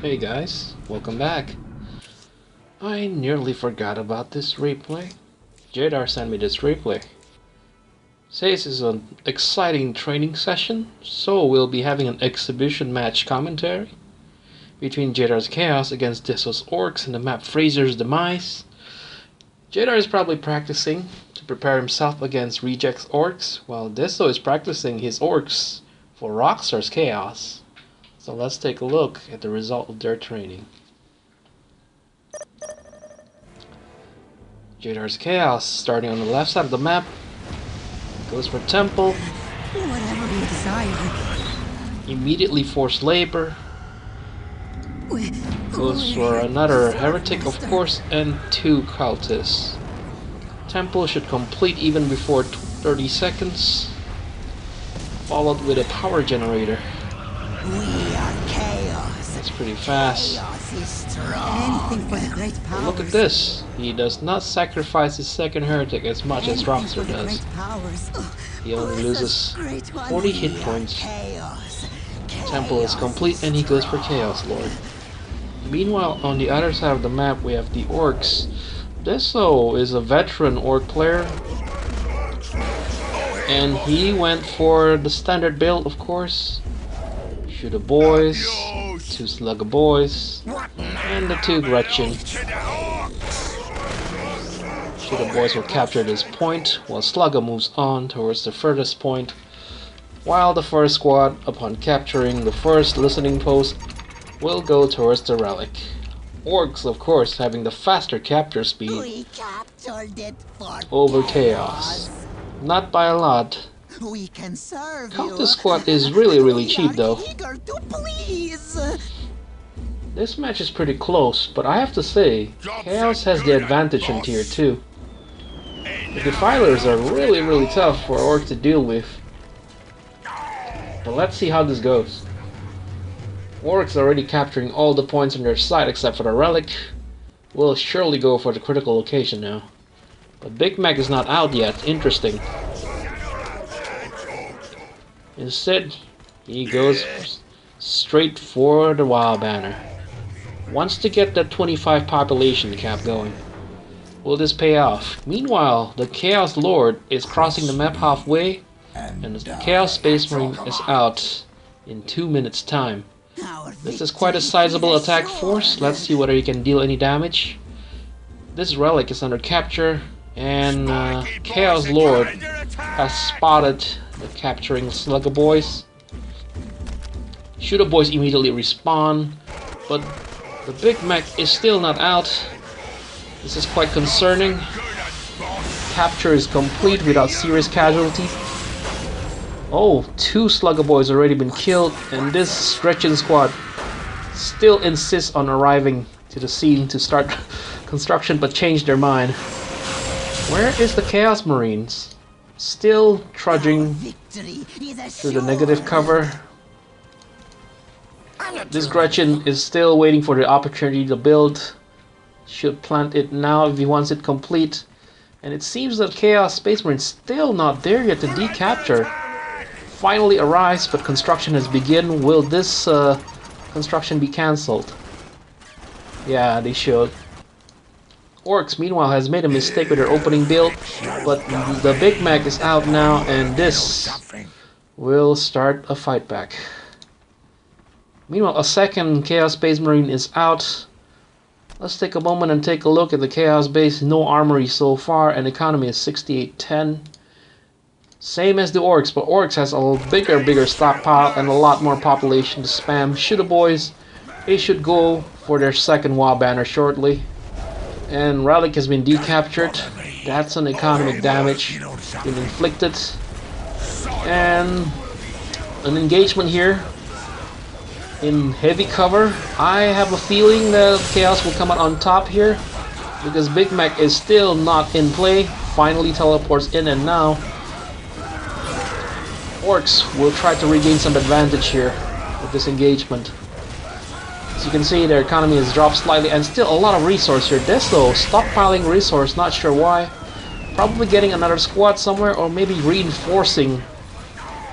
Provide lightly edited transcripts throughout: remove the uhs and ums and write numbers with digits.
Hey guys, welcome back. I nearly forgot about this replay. Jaedar sent me this replay. Says it's an exciting training session, so we'll be having an exhibition match commentary between Jaedar's Chaos against Deso's Orks in the map Fraser's Demise. Jaedar is probably practicing to prepare himself against Reject's Orks, while Deso is practicing his Orks for Rockstar's Chaos. So let's take a look at the result of their training. Jaedar's Chaos, starting on the left side of the map, goes for Temple. Whatever you desire. Immediately forced Labor. Goes for another Heretic, of course, and 2 Cultists. Temple should complete even before 30 seconds, followed with a Power Generator. We are chaos. That's pretty fast. Chaos is strong. Anything for the great powers. Look at this. He does not sacrifice his second Heretic as much as Rockstar does. He only loses 40 hit points. Temple is complete and he goes for Chaos Lord. Meanwhile, on the other side of the map we have the Orks. Deso is a veteran Ork player, and he went for the standard build, of course. Shoot the boys, 2 Slugger boys, and the 2 Gretchen. Shoot the boys will capture this point, while Slugger moves on towards the furthest point, while the first squad, upon capturing the first listening post, will go towards the relic. Orks, of course, having the faster capture speed over Chaos. Not by a lot. We can serve Counter Squad is really cheap though. This match is pretty close, but I have to say, Chaos has the advantage in tier 2. The Defilers are really tough for Orc to deal with. But let's see how this goes. Orcs already capturing all the points on their side except for the relic. Will surely go for the critical location now. But Big Mac is not out yet. Interesting. Instead, he goes straight for the Wild Banner. Wants to get that 25 population cap going. Will this pay off? Meanwhile, the Chaos Lord is crossing the map halfway, and the Chaos Space Marine is out in 2 minutes time. This is quite a sizable attack force. Let's see whether he can deal any damage. This relic is under capture, and Chaos Lord has spotted the capturing Slugger boys. Shooter boys immediately respawn, but the Big Mac is still not out. This is quite concerning. Capture is complete without serious casualties. Oh, 2 Slugger boys already been killed, and this stretching squad still insists on arriving to the scene to start construction, but changed their mind. Where is the Chaos Marines? Still trudging through the negative cover. This Gretchen is still waiting for the opportunity to build. Should plant it now if he wants it complete. And it seems that Chaos Space Marine is still not there yet to decapture. Finally arrives, but construction has begun. Will this construction be cancelled? Yeah, they should. Orks, meanwhile, has made a mistake with their opening build, but the Big Mac is out now, and this will start a fight back. Meanwhile, a second Chaos Space Marine is out. Let's take a moment and take a look at the Chaos base. No armory so far, and economy is 6810. Same as the Orks, but Orks has a bigger stockpile and a lot more population to spam. Shooter boys, they should go for their second Wild Banner shortly. And Relic has been decaptured. That's an economic damage been inflicted. And an engagement here in heavy cover. I have a feeling that Chaos will come out on top here, because Big Mac is still not in play. Finally teleports in, and now Orks will try to regain some advantage here with this engagement. As you can see, their economy has dropped slightly, and still a lot of resource here. Deso stockpiling resource, not sure why. Probably getting another squad somewhere, or maybe reinforcing.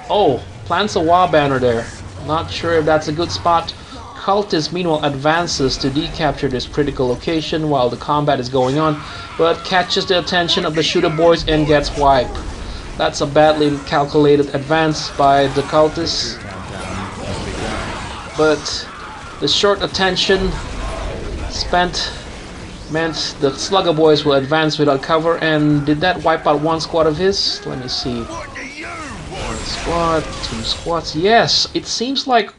Oh, plants a Wild Banner there. Not sure if that's a good spot. cultist meanwhile advances to decapture this critical location while the combat is going on, but catches the attention of the shooter boys and gets wiped. That's a badly calculated advance by the cultists, but the short attention spent meant the Slugger boys will advance without cover. And did that wipe out one squad of his? Let me see. One squad, two squads. Yes, it seems like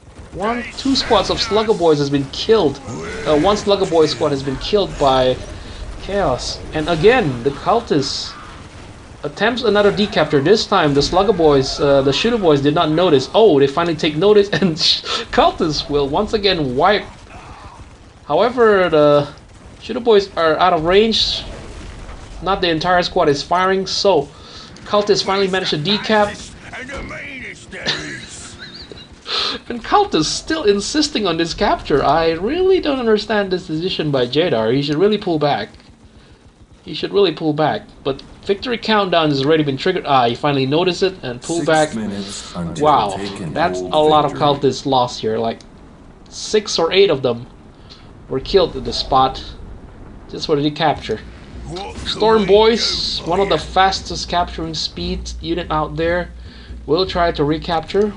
two squads of Slugger boys has been killed. One Slugger boy squad has been killed by Chaos. And again, the cultists attempts another decapture. This time the Slugger boys, the shooter boys did not notice. Oh, they finally take notice, and cultists will once again wipe. However, the shooter boys are out of range. Not the entire squad is firing, so cultists finally managed to decap. And cultists still insisting on this capture. I really don't understand this decision by Jaedar. He should really pull back. He should really pull back. But victory countdown has already been triggered. He finally noticed it and pulled back. Wow, that's a lot of cultists lost here. Like 6 or 8 of them were killed at the spot just for the capture. Storm Boys, one of the fastest capturing speed unit out there, will try to recapture.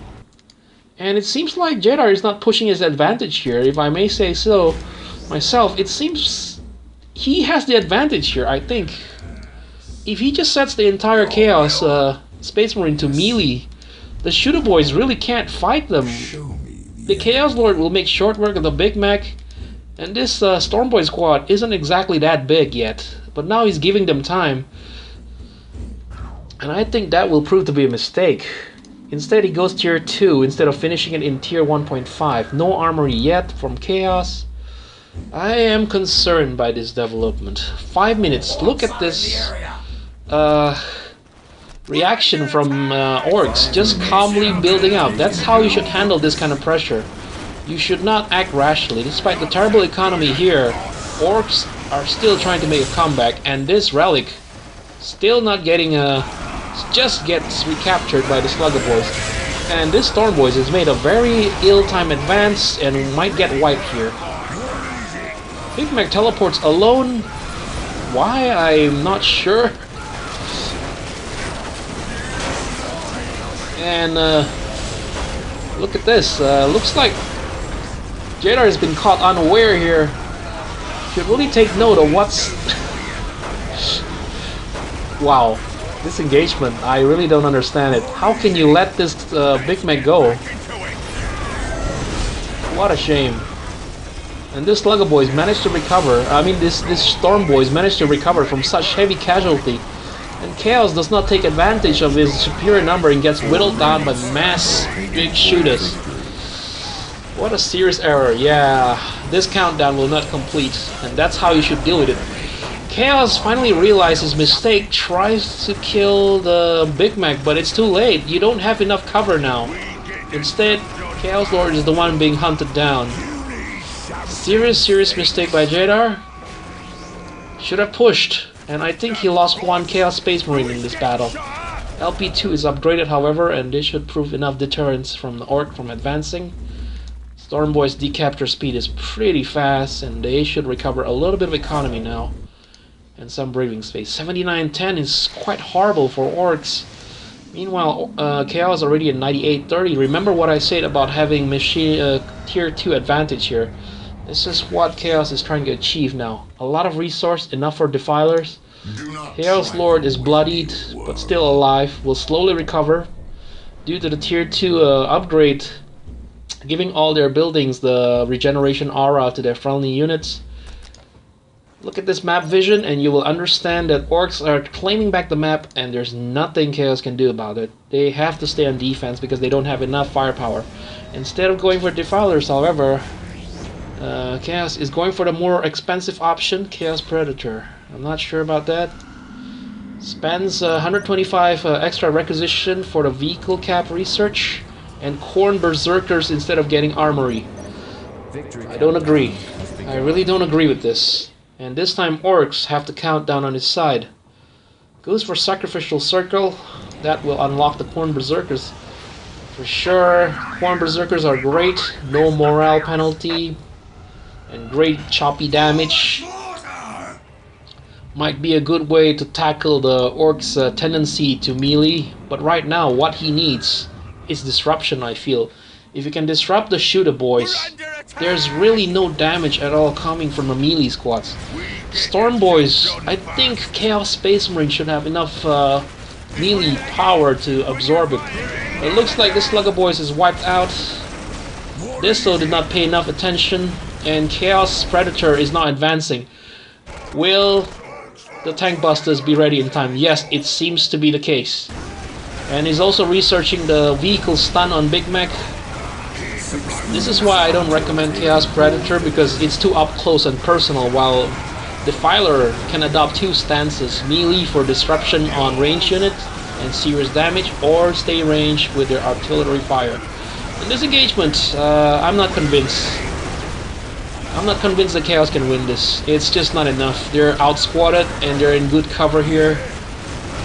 And it seems like Jaedar is not pushing his advantage here, if I may say so myself. It seems he has the advantage here, I think. If he just sets the entire Chaos Space Marine to melee, the shooter boys really can't fight them. The Chaos Lord will make short work of the Big Mac, and this Storm Boy squad isn't exactly that big yet, but now he's giving them time. And I think that will prove to be a mistake. Instead, he goes tier 2 instead of finishing it in tier 1.5. No armory yet from Chaos. I am concerned by this development. 5 minutes. Look at this reaction from Orks. Just calmly building up. That's how you should handle this kind of pressure. You should not act rashly. Despite the terrible economy here, Orks are still trying to make a comeback, and this relic still not getting just gets recaptured by the Slugger boys. And this Storm boys has made a very ill-timed advance and might get wiped here. Big Mac teleports alone. Why? I'm not sure. And look at this. Looks like Jaedar has been caught unaware here. Should really take note of what's... Wow. This engagement, I really don't understand it. How can you let this Big Mac go? What a shame. And this Slugger boys managed to recover. I mean, this Storm boys managed to recover from such heavy casualty. And Chaos does not take advantage of his superior number and gets whittled down by mass big shooters. What a serious error. Yeah, this countdown will not complete, and that's how you should deal with it. Chaos finally realizes his mistake, tries to kill the Big Mac, but it's too late. You don't have enough cover now. Instead, Chaos Lord is the one being hunted down. Serious mistake by Jaedar. Should have pushed, and I think he lost one Chaos Space Marine in this battle. LP2 is upgraded, however, and this should prove enough deterrence from the Orc from advancing. Storm Boy's decapture speed is pretty fast, and they should recover a little bit of economy now. And some breathing space. 7910 is quite horrible for Orcs. Meanwhile, Chaos already at 9830. Remember what I said about having machine tier 2 advantage here. This is what Chaos is trying to achieve now. A lot of resource, enough for defilers. Chaos Lord is bloodied, but still alive. Will slowly recover due to the tier 2 upgrade, giving all their buildings the regeneration aura to their friendly units. Look at this map vision and you will understand that Orcs are claiming back the map, and there's nothing Chaos can do about it. They have to stay on defense because they don't have enough firepower. Instead of going for defilers, however, Chaos is going for the more expensive option, Chaos Predator. I'm not sure about that. Spends 125 extra requisition for the vehicle cap research, and Corn Berserkers instead of getting armory. I don't agree. I really don't agree with this. And this time Orcs have the countdown on his side. Goes for Sacrificial Circle. That will unlock the Corn Berserkers. For sure, Horn Berserkers are great. No morale penalty. And great choppy damage. Might be a good way to tackle the Orc's tendency to melee. But right now, what he needs is disruption, I feel. If you can disrupt the shooter boys, there's really no damage at all coming from the melee squads. Storm boys, I think Chaos Space Marine should have enough melee power to absorb it. It looks like the Slugger boys is wiped out. Deso did not pay enough attention, and Chaos Predator is not advancing. Will the tank busters be ready in time? Yes, it seems to be the case. And he's also researching the vehicle stun on Big Mac. This is why I don't recommend Chaos Predator, because it's too up close and personal, while Defiler can adopt two stances: melee for disruption on range units and serious damage, or stay range with their artillery fire. In this engagement, I'm not convinced. I'm not convinced that Chaos can win this. It's just not enough. They're outsquatted and they're in good cover here.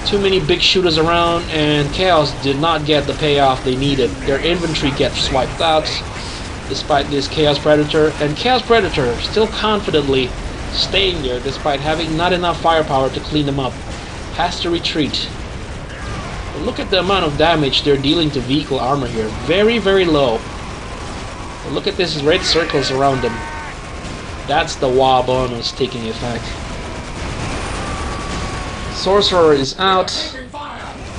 Too many big shooters around, and Chaos did not get the payoff they needed. Their infantry gets wiped out despite this Chaos Predator, and Chaos Predator still confidently staying there despite having not enough firepower to clean them up. Has to retreat. But look at the amount of damage they're dealing to vehicle armor here. Very, very low. But look at this red circles around them. That's the WA bonus taking effect. Sorcerer is out.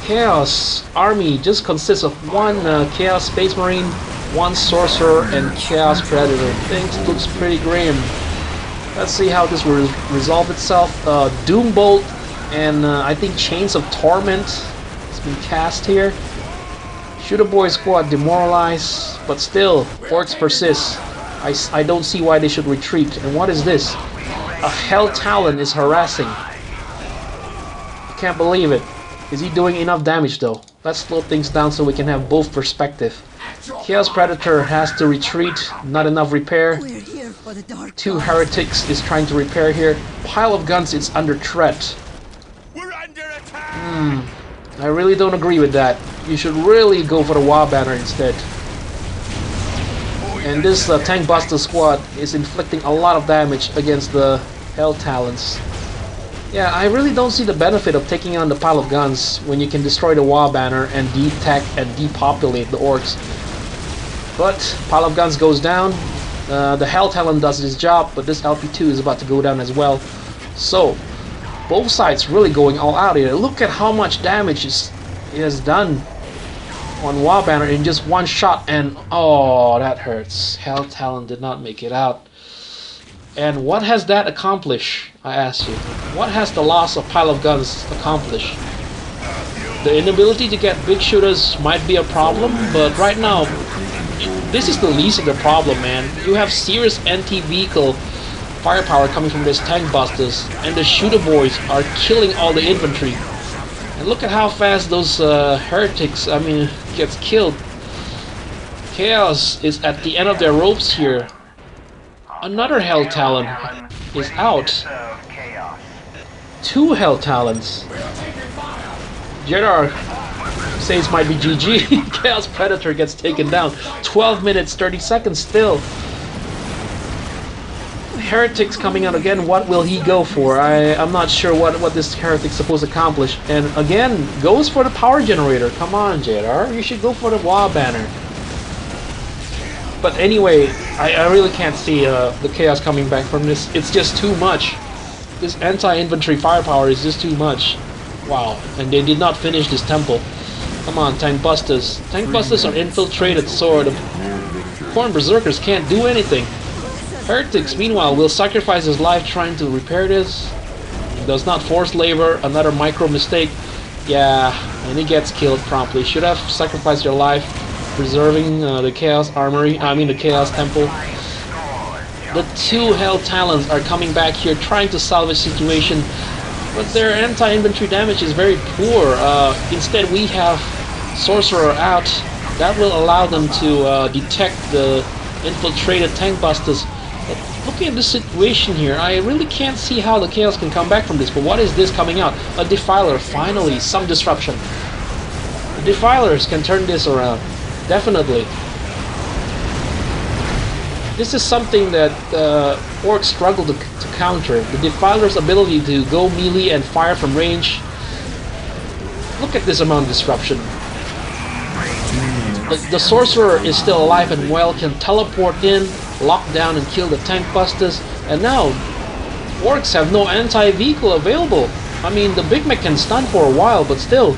Chaos Army just consists of one Chaos Space Marine, one Sorcerer, and Chaos Predator. Things looks pretty grim. Let's see how this will resolve itself. Doombolt and I think Chains of Torment has been cast here. Shooter Boy squad demoralized, but still, Orcs persist. I don't see why they should retreat. And what is this? A Hell Talon is harassing. I can't believe it. Is he doing enough damage though? Let's slow things down so we can have both perspective. Chaos Predator has to retreat. Not enough repair. Two Heretics is trying to repair here. Pile of Guns is under threat. I really don't agree with that. You should really go for the WA banner instead. And this Tank Buster squad is inflicting a lot of damage against the Hell Talons. Yeah, I really don't see the benefit of taking on the Pile of Guns when you can destroy the WA banner and detect and depopulate the Orcs. But Pile of Guns goes down. The Hell Talon does his job, but this LP2 is about to go down as well. So, both sides really going all out here. Look at how much damage it has done on WA banner in just one shot, and oh, that hurts. Hell Talon did not make it out. And what has that accomplished, I ask you? What has the loss of Pile of Guns accomplished? The inability to get big shooters might be a problem, but right now, this is the least of the problem, man. You have serious anti-vehicle firepower coming from these tank busters, and the shooter boys are killing all the infantry. And look at how fast those heretics, gets killed. Chaos is at the end of their ropes here. Another Hell Talon is out. Two Hell Talons. Jaedar says might be GG. Chaos Predator gets taken down. 12 minutes, 30 seconds still. Heretics coming out again. What will he go for? I'm not sure what this Heretic's supposed to accomplish. And again, goes for the power generator. Come on, Jaedar. You should go for the WA banner. But anyway, I really can't see the chaos coming back from this. It's just too much. This anti-infantry firepower is just too much. Wow. And they did not finish this temple. Come on, Tank Busters. Tank Busters are infiltrated, so the Horn Berserkers can't do anything. Heretics, meanwhile, will sacrifice his life trying to repair this. He does not force labor, another micro mistake. Yeah, and he gets killed promptly. Should have sacrificed your life, preserving the Chaos Armory, the Chaos Temple. The two Hell Talons are coming back here, trying to salvage situation, but their anti-infantry damage is very poor. Instead, we have Sorcerer out. That will allow them to detect the infiltrated tank busters. But looking at the situation here, I really can't see how the Chaos can come back from this. But what is this coming out? A Defiler, finally, some disruption. The Defilers can turn this around. Definitely. This is something that Orcs struggle to counter. The Defiler's ability to go melee and fire from range. Look at this amount of disruption. The Sorcerer is still alive and well, can teleport in, lock down and kill the tank busters, and now Orcs have no anti-vehicle available. I mean, the Big Mac can stun for a while, but still,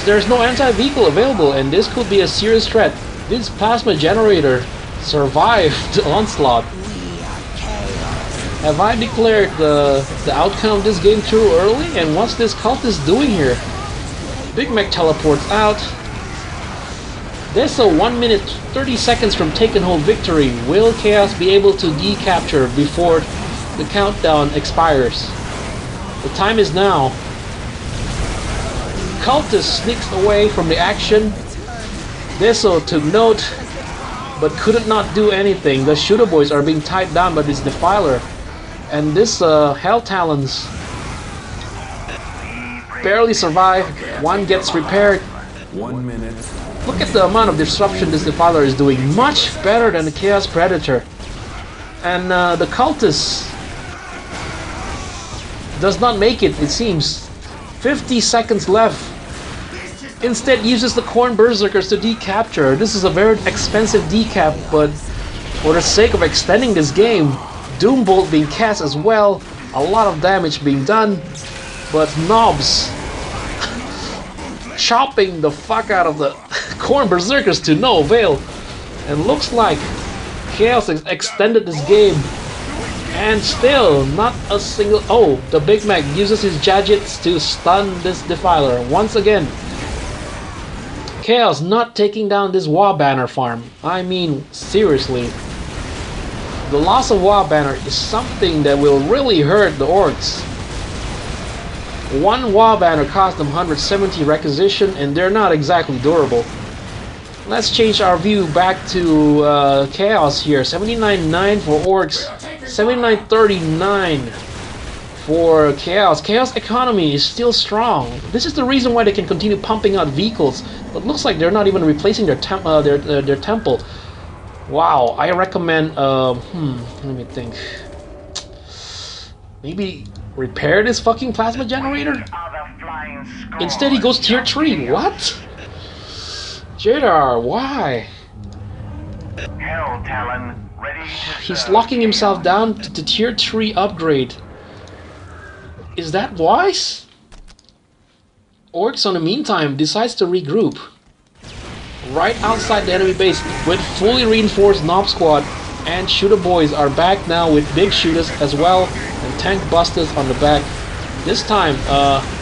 there's no anti-vehicle available, and this could be a serious threat. This plasma generator survived the onslaught. Have I declared the outcome of this game too early? And what's this cultist doing here? Big Mac teleports out. Deso 1 minute 30 seconds from taking home victory. Will Chaos be able to decapture before the countdown expires? The time is now. Cultist sneaks away from the action. Deso took note, but could not do anything. The Shooter Boys are being tied down by this Defiler. And this Hell Talons barely survive. One gets repaired. 1 minute. Look at the amount of disruption this Defiler is doing. Much better than the Chaos Predator. And the Cultist does not make it, it seems. 50 seconds left. Instead uses the Corn Berserkers to decapture. This is a very expensive decap, but for the sake of extending this game, Doombolt being cast as well, a lot of damage being done, but Knobs chopping the fuck out of the Corn Berserkers to no avail. And looks like Chaos extended this game. And still, not a single... Oh, the Big Mac uses his gadgets to stun this Defiler once again. Chaos not taking down this War Banner farm. I mean, seriously. The loss of War Banner is something that will really hurt the Orcs. One War Banner cost them 170 requisition, and they're not exactly durable. Let's change our view back to Chaos here. 79.9 for Orcs, 79.39 for Chaos. Chaos economy is still strong. This is the reason why they can continue pumping out vehicles. But looks like they're not even replacing their temple. Wow, I recommend. Let me think. Maybe repair this fucking plasma generator. Instead, he goes tier 3. What? Jaedar, why? He's locking himself down to the tier 3 upgrade. Is that wise? Orcs, in the meantime, decides to regroup right outside the enemy base with fully reinforced Knob Squad, and Shooter Boys are back now with big shooters as well, and tank busters on the back. This time,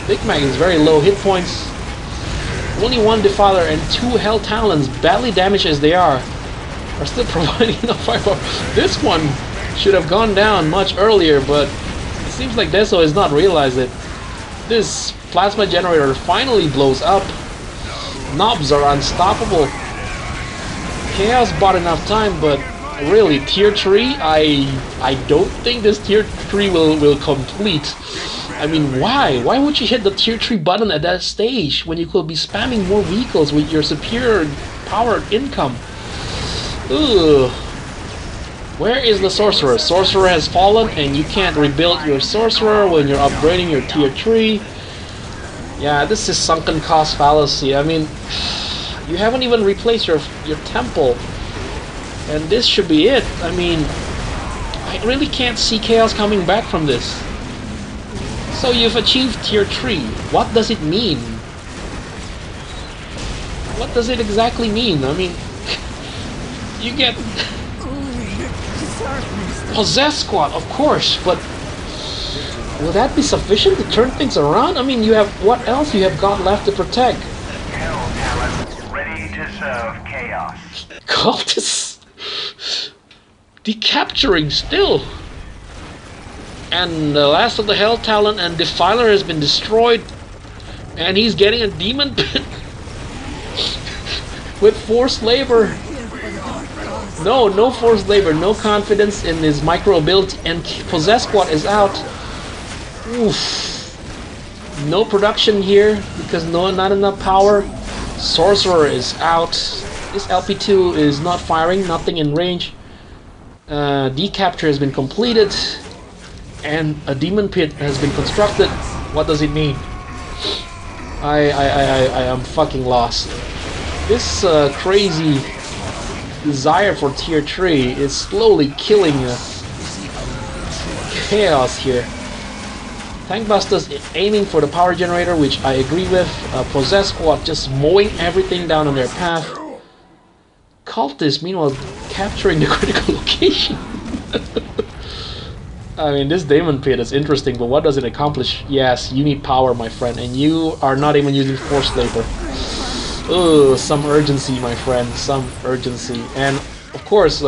Big Mac is very low hit points. Only one Defiler and 2 Hell Talons, badly damaged as they are still providing enough firepower. This one should have gone down much earlier, but it seems like Deso has not realized it. This plasma generator finally blows up. Knobs are unstoppable. Chaos bought enough time, but really, tier 3, I don't think this tier 3 will complete. I mean, why? Why would you hit the tier 3 button at that stage when you could be spamming more vehicles with your superior power income? Ugh. Where is the Sorcerer? Sorcerer has fallen, and you can't rebuild your Sorcerer when you're upgrading your tier 3. Yeah, this is sunken cost fallacy. I mean, you haven't even replaced your temple, and this should be it. I mean, I really can't see Chaos coming back from this. So you've achieved tier 3. What does it mean? What does it exactly mean? I mean, you get Possessed Squad, of course, but will that be sufficient to turn things around? I mean, you have what else you have got left to protect? Ready to serve Chaos. Cultists decapturing still. And the last of the Hell Talon and Defiler has been destroyed, and he's getting a demon pit with forced labor. No forced labor, no confidence in his micro ability, and Possessed Squad is out. Oof. No production here because not enough power. Sorcerer is out. This LP2 is not firing, nothing in range. Decapture has been completed, and a demon pit has been constructed. What does it mean? I am fucking lost. This crazy desire for tier 3 is slowly killing Chaos here. Tankbusters aiming for the power generator, which I agree with. Possess Squad just mowing everything down on their path. Cultists, meanwhile, capturing the critical location. I mean, this Demon Pit is interesting, but what does it accomplish? Yes, you need power, my friend, and you are not even using Force Labor. Ugh, some urgency, my friend, some urgency. And, of course,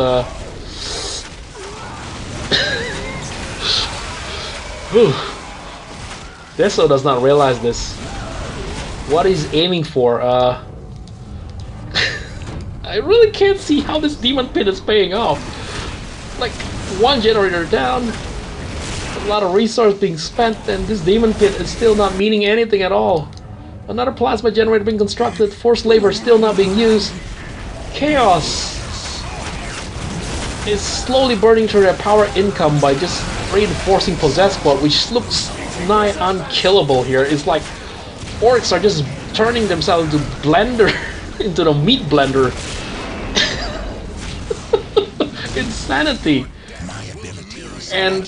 Deso does not realize this. What he's aiming for, I really can't see how this Demon Pit is paying off. Like, one generator down, a lot of resource being spent, and this Demon Pit is still not meaning anything at all. Another plasma generator being constructed, forced labor still not being used. Chaos is slowly burning through their power income by just reinforcing Possess Squad, which looks nigh unkillable here. It's like Orks are just turning themselves into blender, into the meat blender. Insanity. And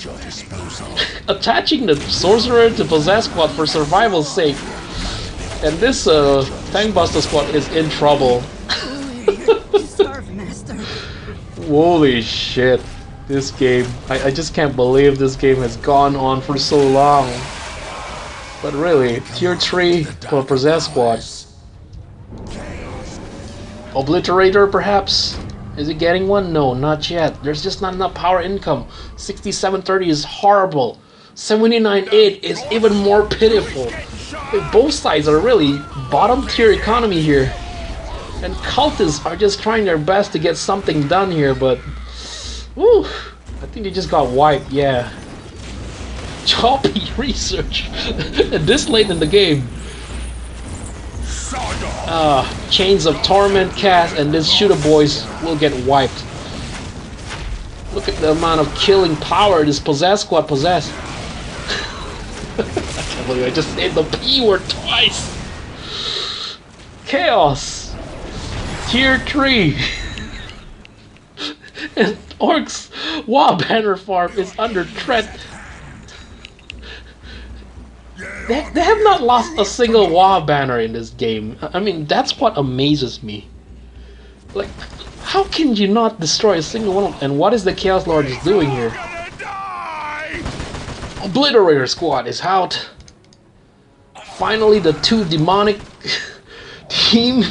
attaching the sorcerer to Possess Squad for survival's sake. And this Tankbuster Squad is in trouble. Holy shit. This game, I just can't believe this game has gone on for so long. But really, tier 3 for Possess Squad. Obliterator perhaps? Is it getting one? No, not yet. There's just not enough power income. 6730 is horrible. 79.8 is even more pitiful. Like, both sides are really bottom tier economy here. And cultists are just trying their best to get something done here, but whew, I think they just got wiped, yeah. Choppy research. This late in the game. Chains of Torment cast, and this shooter boys will get wiped. Look at the amount of killing power this Possess Squad possess. I can't believe I just said the P word twice. Chaos. Tier 3. And Orks' Wow Banner farm is under threat. They have not lost a single Wow Banner in this game. I mean, that's what amazes me. Like, how can you not destroy a single one of them? And what is the Chaos Lord is doing here? Obliterator Squad is out. Finally, the two demonic team.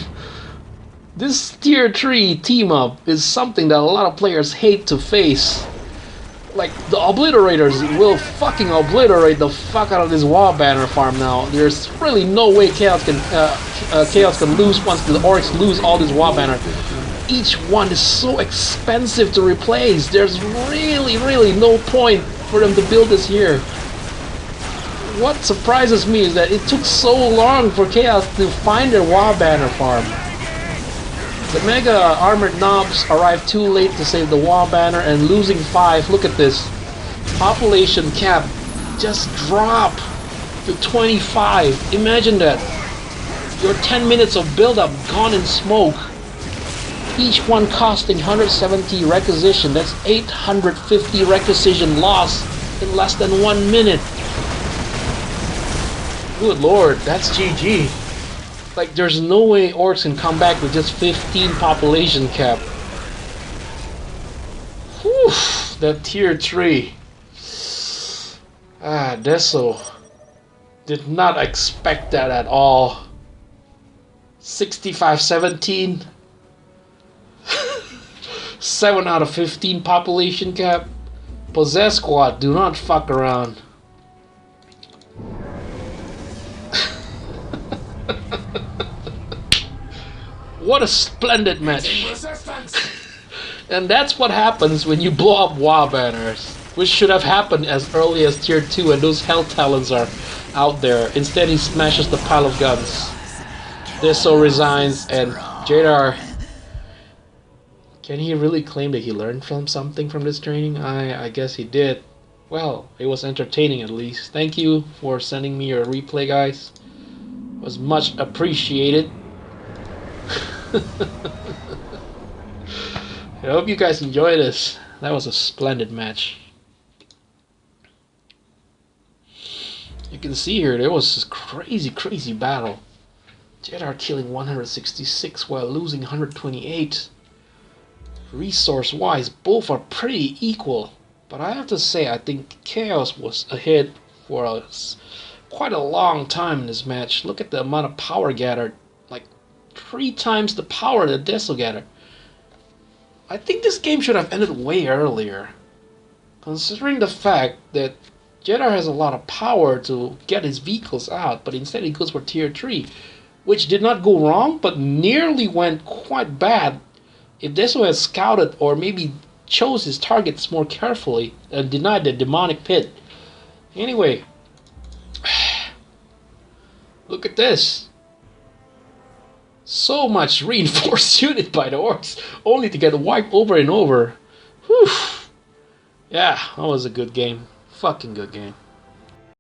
This tier 3 team up is something that a lot of players hate to face. Like, the Obliterators will fucking obliterate the fuck out of this Wow Banner farm now. There's really no way Chaos can lose once the Orcs lose all this Wow Banner. Each one is so expensive to replace. There's really no point for them to build this here. What surprises me is that it took so long for Chaos to find their Wow Banner farm. The Mega Armored Knobs arrived too late to save the Wow Banner, and losing 5, look at this. Population cap just dropped to 25. Imagine that. Your 10 minutes of build-up gone in smoke. Each one costing 170 requisition. That's 850 requisition lost in less than 1 minute. Good lord, that's GG. Like, there's no way Orcs can come back with just 15 population cap. Whew, that tier 3. Deso. Did not expect that at all. 65-17. 7 out of 15 population cap. Possess Squad, do not fuck around. What a splendid match. And that's what happens when you blow up Wow Banners, which should have happened as early as tier 2 and those Hell Talons are out there. Instead he smashes the pile of guns. Deso resigns, and Jaedar, can he really claim that he learned from something from this training? I guess he did. Well, it was entertaining at least. Thank you for sending me your replay, guys. It was much appreciated. I hope you guys enjoy this. That was a splendid match. You can see here, there was this crazy battle. Jaedar killing 166 while losing 128. Resource-wise, both are pretty equal. But I have to say, I think Chaos was ahead for quite a long time in this match. Look at the amount of power gathered. Like 3 times the power that Deso gathered. I think this game should have ended way earlier. Considering the fact that Jaedar has a lot of power to get his vehicles out, but instead he goes for tier 3, which did not go wrong, but nearly went quite bad. If Deso had scouted or maybe chose his targets more carefully and denied the demonic pit. Anyway, look at this. So much reinforced unit by the Orks, only to get wiped over and over. Whew. Yeah, that was a good game. Fucking good game.